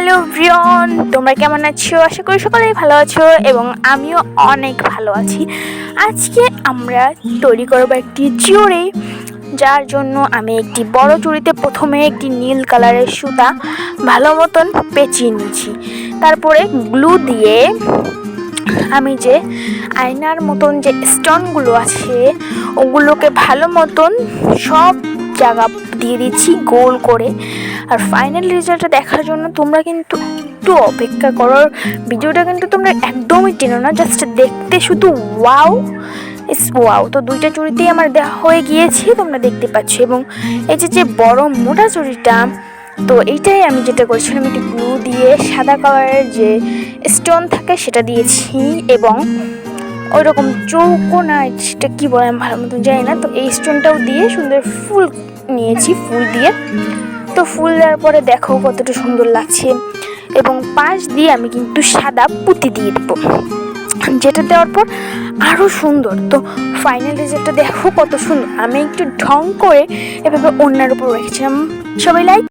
Hello everyone, তোমরা কেমন আছো? আশা করি সকলেই ভালো আছো এবং আমিও অনেক ভালো আছি। আজকে আমরা তৈরি করবো একটি চুড়ি, যার জন্য আমি একটি বড় চুড়িতে প্রথমে একটি নীল কালারের সুতা ভালো মতন পেঁচিয়ে নিয়েছি। তারপরে গ্লু দিয়ে আমি যে আয়নার মতন যে স্টোনগুলো আছে ওগুলোকে ভালো মতন সব জায়গা দিয়ে দিচ্ছি গোল করে। আর ফাইনাল রেজাল্টটা দেখার জন্য তোমরা কিন্তু একটু অপেক্ষা করো। ভিডিওটা কিন্তু তোমরা একদমই টেনো না, জাস্ট দেখতে শুধু ওয়াও ওয়াও। তো দুইটা চুড়িতেই আমার দেওয়া হয়ে গিয়েছে, তোমরা দেখতে পাচ্ছ। এবং এই যে বড় মোটা চুড়িটা, তো এইটাই আমি যেটা করেছিলাম, একটু গ্লু দিয়ে সাদা কালারের যে স্টোন থাকে সেটা দিয়েছি এবং ওই রকম চৌকো না, সেটা কী বলে আমি ভালো মতন জানি না। তো এই স্টোনটাও দিয়ে সুন্দর ফুল নিয়েছি, ফুল দিয়ে। তো ফুল দেওয়ার পরে দেখো কতটা সুন্দর লাগছে। এবং পাশ দিয়ে আমি কিন্তু সাদা পুঁতি দিয়ে দেবো, যেটা দেওয়ার পর আরও সুন্দর। তো ফাইনাল রেজাল্টটা দেখো কত সুন্দর। আমি একটু ঢং করে এভাবে অন্যের উপর রেখেছিলাম। সবাই লাইক